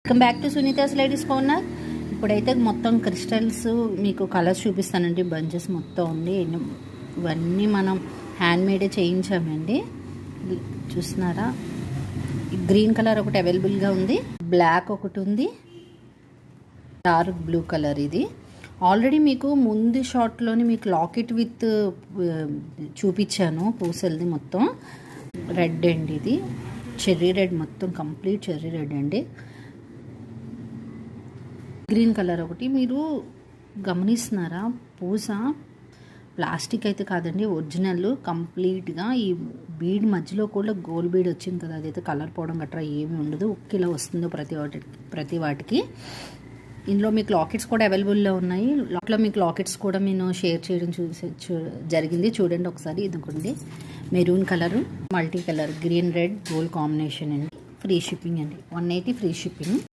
Welcome back to Sunita's ladies corner. ఇప్పుడైతే మొత్తం crystals మీకు కలర్స్ చూపిస్తానండి. బంచెస్ మొత్తం ఉంది. ఇవన్నీ మనం హ్యాండ్ మేడే చేయించామండి. చూస్తున్నారా, గ్రీన్ కలర్ ఒకటి అవైలబుల్గా ఉంది, బ్లాక్ ఒకటి ఉంది, డార్క్ బ్లూ కలర్. ఇది ఆల్రెడీ మీకు ముందు షార్ట్లోని మీకు లాకెట్ విత్ చూపించాను. పూసలది మొత్తం రెడ్ అండి. ఇది చెర్రీ రెడ్, మొత్తం కంప్లీట్ చెర్రీ రెడ్ అండి. గ్రీన్ కలర్ ఒకటి. మీరు గమనిస్తున్నారా, పూస ప్లాస్టిక్ అయితే కాదండి, ఒరిజినల్ కంప్లీట్గా. ఈ బీడ్ మధ్యలో కూడా గోల్డ్ బీడ్ వచ్చింది కదా, అదైతే కలర్ పోవడం గట్రా ఏమీ ఉండదు. ఒకేలా వస్తుందో ప్రతి వాటికి. ఇందులో మీకు లాకెట్స్ కూడా అవైలబుల్లో ఉన్నాయి. లాట్లో మీకు లాకెట్స్ కూడా నేను షేర్ చేయడం జరిగింది. చూడండి ఒకసారి. ఇదిగోండి, maroon colour, multi colour, green red gold combination అండి. ఫ్రీ షిప్పింగ్ అండి, 180 ఫ్రీ షిప్పింగ్.